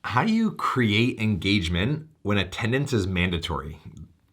How do you create engagement when attendance is mandatory?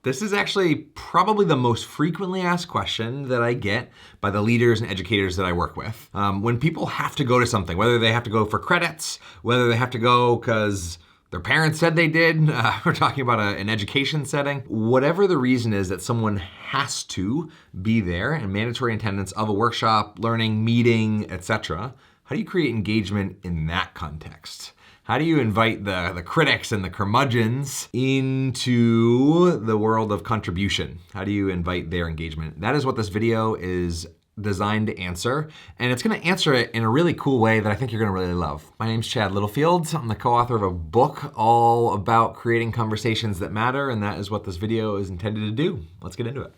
This is actually probably the most frequently asked question that I get by the leaders and educators that I work with. When people have to go to something, whether they have to go for credits, whether they have to go because their parents said they did, we're talking about an education setting, whatever the reason is that someone has to be there in mandatory attendance of a workshop, learning, meeting, etc., how do you create engagement in that context? How do you invite the critics and the curmudgeons into the world of contribution? How do you invite their engagement? That is what this video is designed to answer, and it's going to answer it in a really cool way that I think you're going to really love. My name's Chad Littlefield. I'm the co-author of a book all about creating conversations that matter, and that is what this video is intended to do. Let's get into it.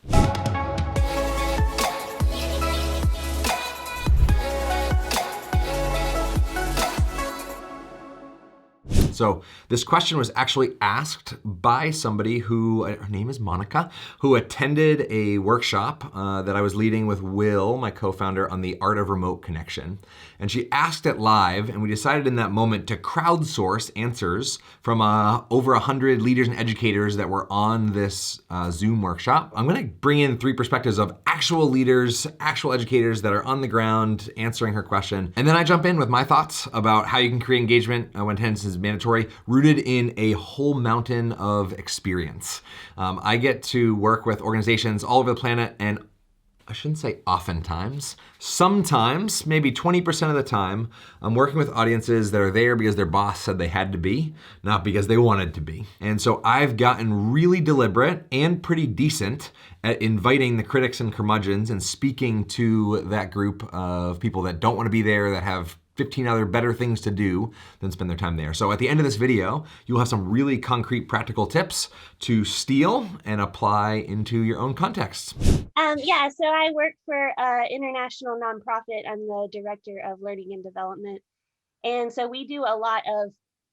So this question was actually asked by somebody who, her name is Monica, who attended a workshop that I was leading with Will, my co-founder, on the art of remote connection. And she asked it live, and we decided in that moment to crowdsource answers from over 100 leaders and educators that were on this Zoom workshop. I'm gonna bring in 3 perspectives of actual leaders, actual educators that are on the ground answering her question. And then I jump in with my thoughts about how you can create engagement when attendance is mandatory, rooted in a whole mountain of experience. I get to work with organizations all over the planet, and I shouldn't say oftentimes, sometimes, maybe 20% of the time, I'm working with audiences that are there because their boss said they had to be, not because they wanted to be. And so I've gotten really deliberate and pretty decent at inviting the critics and curmudgeons and speaking to that group of people that don't want to be there, that have 15 other better things to do than spend their time there. So at the end of this video, you'll have some really concrete practical tips to steal and apply into your own context. Yeah, so I work for an international nonprofit. I'm the director of learning and development. And so we do a lot of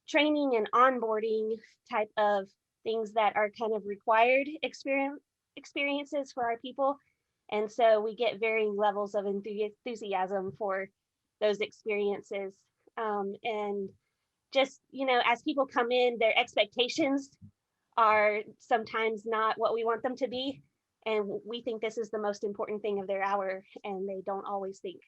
training and onboarding type of things that are kind of required experiences for our people. And so we get varying levels of enthusiasm for those experiences. And just, as people come in, their expectations are sometimes not what we want them to be. And we think this is the most important thing of their hour, and they don't always think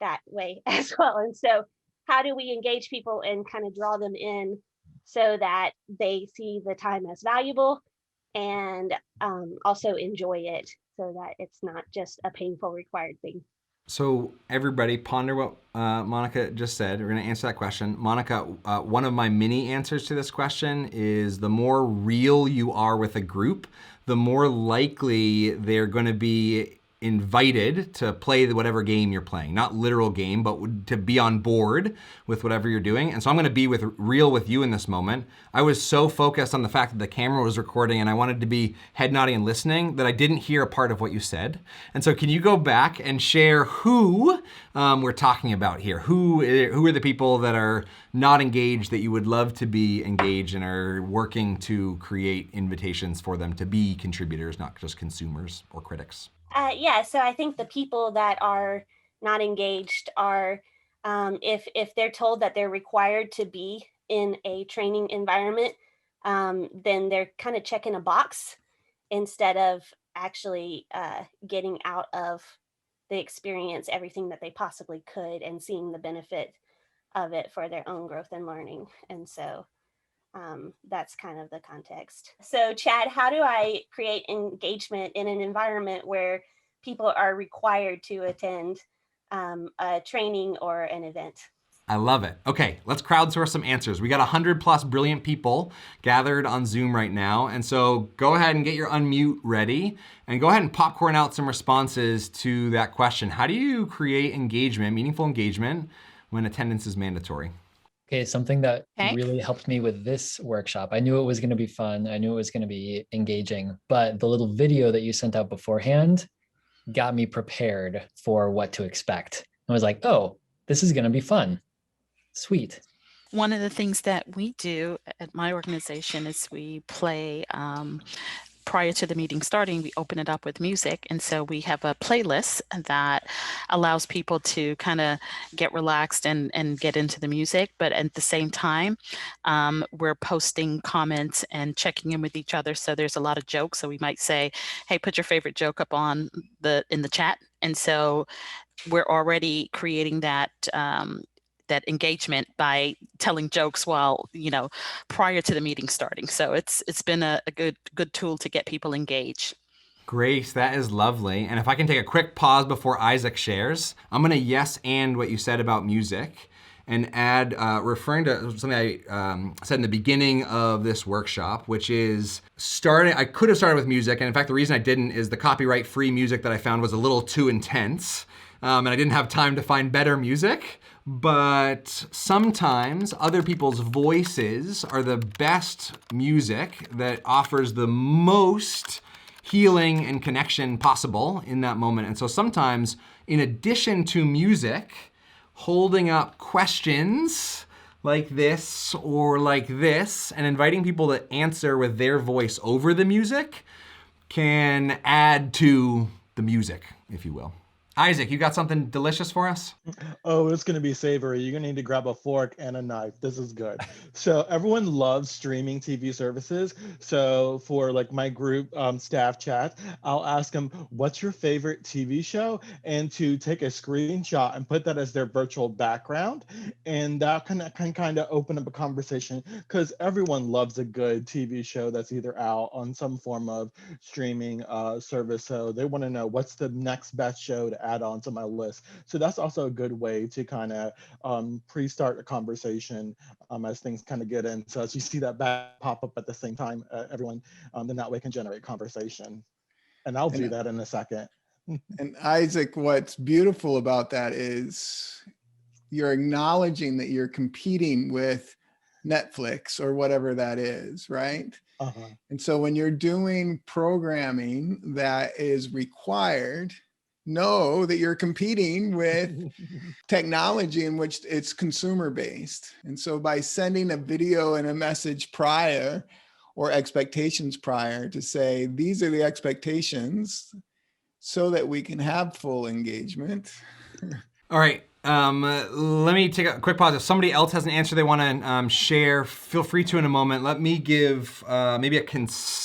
that way as well. And so how do we engage people and kind of draw them in so that they see the time as valuable and also enjoy it, so that it's not just a painful required thing? So everybody ponder what Monica just said. We're gonna answer that question. Monica, one of my mini answers to this question is the more real you are with a group, the more likely they're gonna be invited to play whatever game you're playing. Not literal game, but to be on board with whatever you're doing. And so I'm gonna be real with you in this moment. I was so focused on the fact that the camera was recording and I wanted to be head nodding and listening that I didn't hear a part of what you said. And so can you go back and share who we're talking about here? Who are the people that are not engaged that you would love to be engaged and are working to create invitations for them to be contributors, not just consumers or critics? Yeah, so I think the people that are not engaged are, if they're told that they're required to be in a training environment, then they're kind of checking a box instead of actually getting out of the experience everything that they possibly could and seeing the benefit of it for their own growth and learning. And so that's kind of the context. So Chad, how do I create engagement in an environment where people are required to attend a training or an event? I love it. Okay, let's crowdsource some answers. We got 100+ brilliant people gathered on Zoom right now. And so go ahead and get your unmute ready and go ahead and popcorn out some responses to that question. How do you create engagement, meaningful engagement, when attendance is mandatory? Okay, something that really helped me with this workshop. I knew it was going to be fun. I knew it was going to be engaging, but the little video that you sent out beforehand got me prepared for what to expect. I was like, oh, this is going to be fun. Sweet. One of the things that we do at my organization is we play prior to the meeting starting, we open it up with music. And so we have a playlist that allows people to kind of get relaxed and get into the music. But at the same time, we're posting comments and checking in with each other. So there's a lot of jokes. So we might say, hey, put your favorite joke up in the chat. And so we're already creating that that engagement by telling jokes while, prior to the meeting starting. So it's been a good tool to get people engaged. Grace, that is lovely. And if I can take a quick pause before Isaac shares, I'm gonna yes and what you said about music and add, referring to something I said in the beginning of this workshop, which is I could have started with music, and in fact, the reason I didn't is the copyright-free music that I found was a little too intense, and I didn't have time to find better music. But sometimes other people's voices are the best music that offers the most healing and connection possible in that moment. And so sometimes, in addition to music, holding up questions like this or like this and inviting people to answer with their voice over the music can add to the music, if you will. Isaac, you got something delicious for us? Oh, it's going to be savory. You're going to need to grab a fork and a knife. This is good. So everyone loves streaming TV services. So for like my group staff chat, I'll ask them, what's your favorite TV show? And to take a screenshot and put that as their virtual background. And that can kind of open up a conversation because everyone loves a good TV show that's either out on some form of streaming service. So they want to know what's the next best show to add on to my list. So that's also a good way to kind of pre-start a conversation as things kind of get in. So as you see that back pop up at the same time, everyone, then that way can generate conversation. And I'll do that in a second. And Isaac, what's beautiful about that is you're acknowledging that you're competing with Netflix or whatever that is, right? Uh-huh. And so when you're doing programming that is required, know that you're competing with technology in which it's consumer based. And so by sending a video and a message prior or expectations prior to say, these are the expectations so that we can have full engagement. All right. Let me take a quick pause. If somebody else has an answer they want to share, feel free to in a moment. Let me give maybe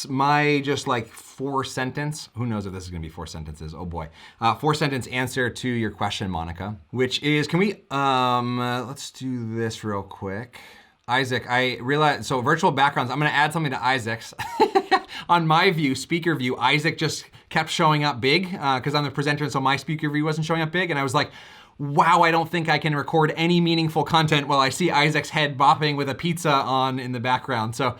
my just like 4-sentence, who knows if this is going to be 4 sentences, oh boy, 4-sentence answer to your question, Monica, which is, can we, let's do this real quick. Isaac, I realize, so virtual backgrounds, I'm going to add something to Isaac's. On my view, speaker view, Isaac just kept showing up big because I'm the presenter, and so my speaker view wasn't showing up big, and I was like, wow, I don't think I can record any meaningful content while I see Isaac's head bopping with a pizza on in the background. So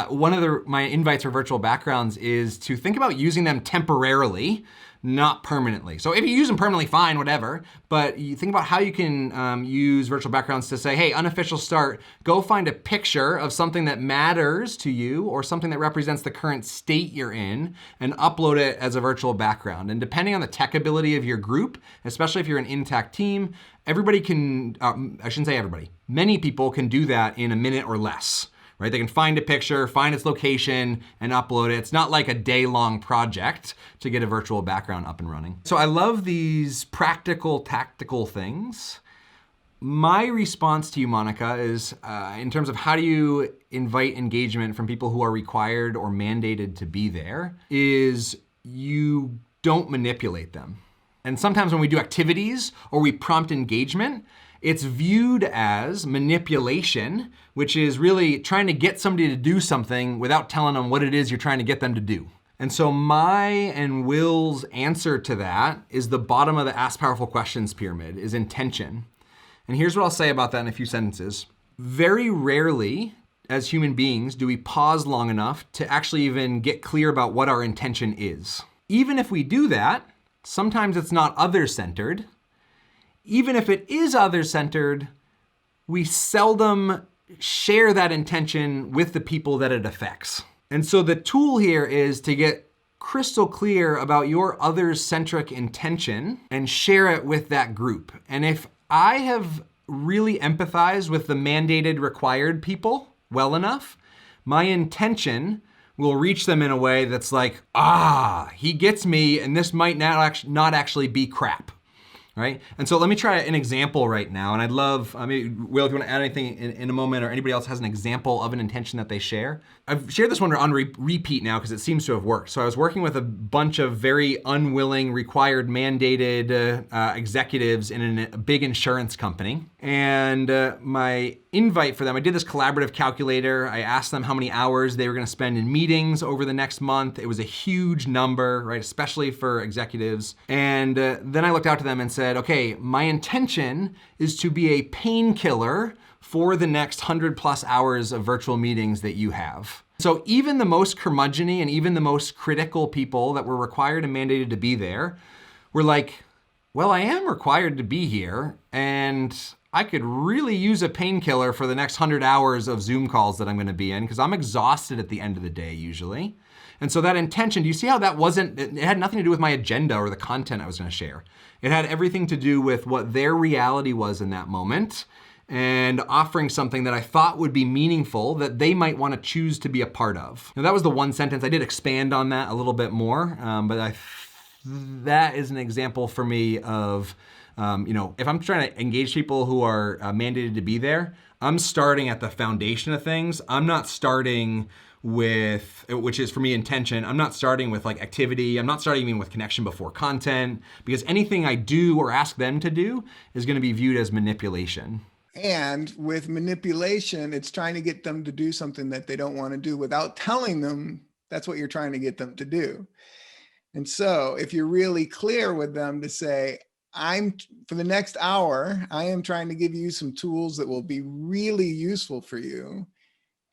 one of my invites for virtual backgrounds is to think about using them temporarily, not permanently. So if you use them permanently, fine, whatever. But you think about how you can use virtual backgrounds to say, hey, unofficial start, go find a picture of something that matters to you or something that represents the current state you're in and upload it as a virtual background. And depending on the tech ability of your group, especially if you're an intact team, everybody can, I shouldn't say everybody, many people can do that in a minute or less. Right? They can find a picture, find its location, and upload it. It's not like a day-long project to get a virtual background up and running. So I love these practical, tactical things. My response to you, Monica, is in terms of how do you invite engagement from people who are required or mandated to be there, is you don't manipulate them. And sometimes when we do activities or we prompt engagement, it's viewed as manipulation, which is really trying to get somebody to do something without telling them what it is you're trying to get them to do. And so my and Will's answer to that is the bottom of the Ask Powerful Questions pyramid, is intention. And here's what I'll say about that in a few sentences. Very rarely, as human beings, do we pause long enough to actually even get clear about what our intention is. Even if we do that, sometimes it's not other-centered. Even if it is other-centered, we seldom share that intention with the people that it affects. And so the tool here is to get crystal clear about your other-centric intention and share it with that group. And if I have really empathized with the mandated required people well enough, my intention will reach them in a way that's like, he gets me, and this might not actually be crap. Right? And so let me try an example right now. And I'd love, maybe Will, if you want to add anything in a moment, or anybody else has an example of an intention that they share. I've shared this one on repeat now because it seems to have worked. So I was working with a bunch of very unwilling, required, mandated executives in a big insurance company. And my invite for them, I did this collaborative calculator. I asked them how many hours they were going to spend in meetings over the next month. It was a huge number, right? Especially for executives. And then I looked out to them and said, okay, my intention is to be a painkiller for the next 100+ hours of virtual meetings that you have. So even the most curmudgeon-y and even the most critical people that were required and mandated to be there were like, well, I am required to be here, and I could really use a painkiller for the next 100 hours of Zoom calls that I'm gonna be in, because I'm exhausted at the end of the day usually. And so that intention, do you see how that it had nothing to do with my agenda or the content I was gonna share. It had everything to do with what their reality was in that moment, and offering something that I thought would be meaningful that they might want to choose to be a part of. Now that was the one sentence. I did expand on that a little bit more, but that is an example for me of, if I'm trying to engage people who are mandated to be there, I'm starting at the foundation of things. I'm not starting with, which is for me intention, I'm not starting with like activity. I'm not starting even with connection before content, because anything I do or ask them to do is going to be viewed as manipulation. And with manipulation, it's trying to get them to do something that they don't want to do without telling them that's what you're trying to get them to do. And so if you're really clear with them to say, for the next hour, I am trying to give you some tools that will be really useful for you.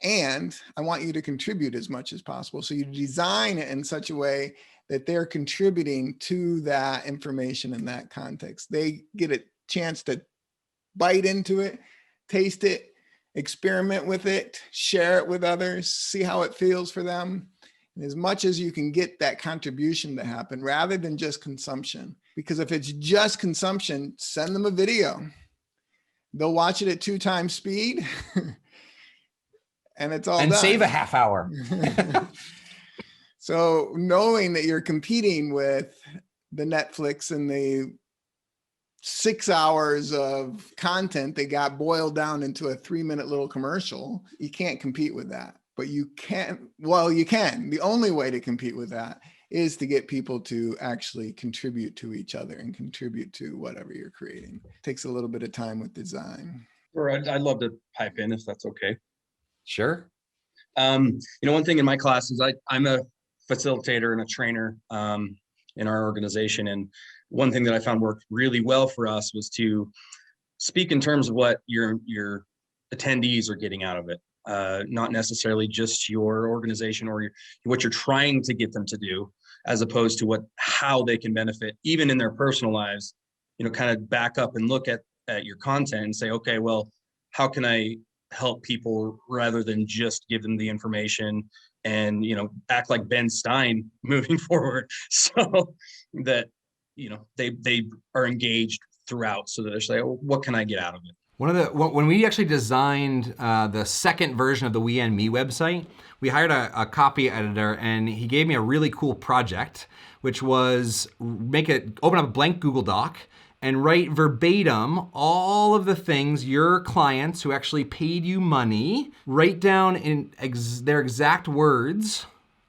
And I want you to contribute as much as possible. So you design it in such a way that they're contributing to that information in that context. They get a chance to bite into it, taste it, experiment with it, share it with others, see how it feels for them. And as much as you can get that contribution to happen rather than just consumption. Because if it's just consumption, send them a video. They'll watch it at 2 times speed and it's all and done. Save a half hour. So knowing that you're competing with the Netflix and the 6 hours of content that got boiled down into a 3-minute little commercial, you can't compete with that. But you can. The only way to compete with that is to get people to actually contribute to each other and contribute to whatever you're creating. It takes a little bit of time with design. Or I'd love to pipe in if that's okay. Sure. One thing in my class is I'm a facilitator and a trainer in our organization. And one thing that I found worked really well for us was to speak in terms of what your attendees are getting out of it. Not necessarily just your organization or what you're trying to get them to do, as opposed to how they can benefit, even in their personal lives. Kind of back up and look at your content and say, okay, well, how can I help people rather than just give them the information and act like Ben Stein moving forward, so that they are engaged throughout, so that they say, oh, what can I get out of it? When we actually designed the second version of the We and Me website, we hired a copy editor, and he gave me a really cool project, which was open up a blank Google Doc and write verbatim all of the things your clients who actually paid you money, write down in their exact words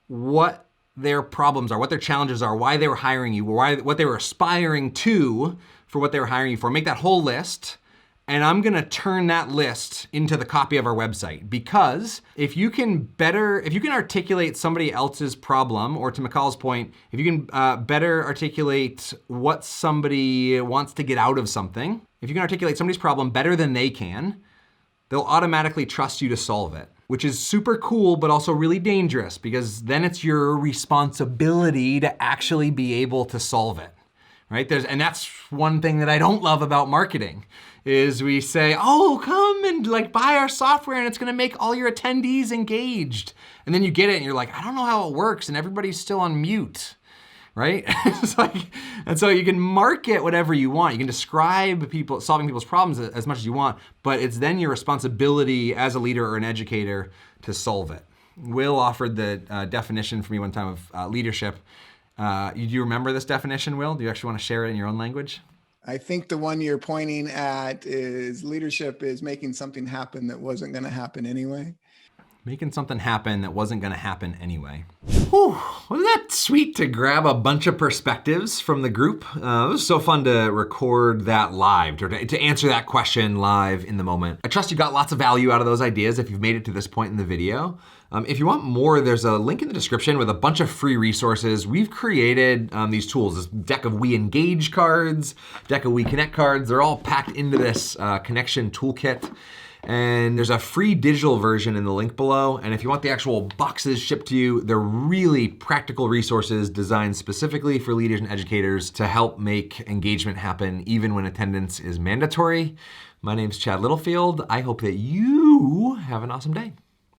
what their problems are, what their challenges are, why they were hiring you, what they were aspiring to for what they were hiring you for. Make that whole list. And I'm gonna turn that list into the copy of our website, because if you can articulate somebody else's problem, or to McCall's point, if you can better articulate what somebody wants to get out of something, if you can articulate somebody's problem better than they can, they'll automatically trust you to solve it, which is super cool, but also really dangerous, because then it's your responsibility to actually be able to solve it, right? And that's one thing that I don't love about marketing, is we say, oh, come and buy our software and it's gonna make all your attendees engaged. And then you get it and you're like, I don't know how it works, and everybody's still on mute, right? And so you can market whatever you want. You can describe solving people's problems as much as you want, but it's then your responsibility as a leader or an educator to solve it. Will offered the definition for me one time of leadership. Do you remember this definition, Will? Do you actually want to share it in your own language? I think the one you're pointing at is leadership is making something happen that wasn't going to happen anyway. Making something happen that wasn't going to happen anyway. Whew, wasn't that sweet to grab a bunch of perspectives from the group? It was so fun to record that live, to answer that question live in the moment. I trust you got lots of value out of those ideas if you've made it to this point in the video. If you want more, there's a link in the description with a bunch of free resources. We've created these tools, this deck of We Engage cards, deck of We Connect cards. They're all packed into this connection toolkit. And there's a free digital version in the link below. And if you want the actual boxes shipped to you, they're really practical resources designed specifically for leaders and educators to help make engagement happen even when attendance is mandatory. My name's Chad Littlefield. I hope that you have an awesome day.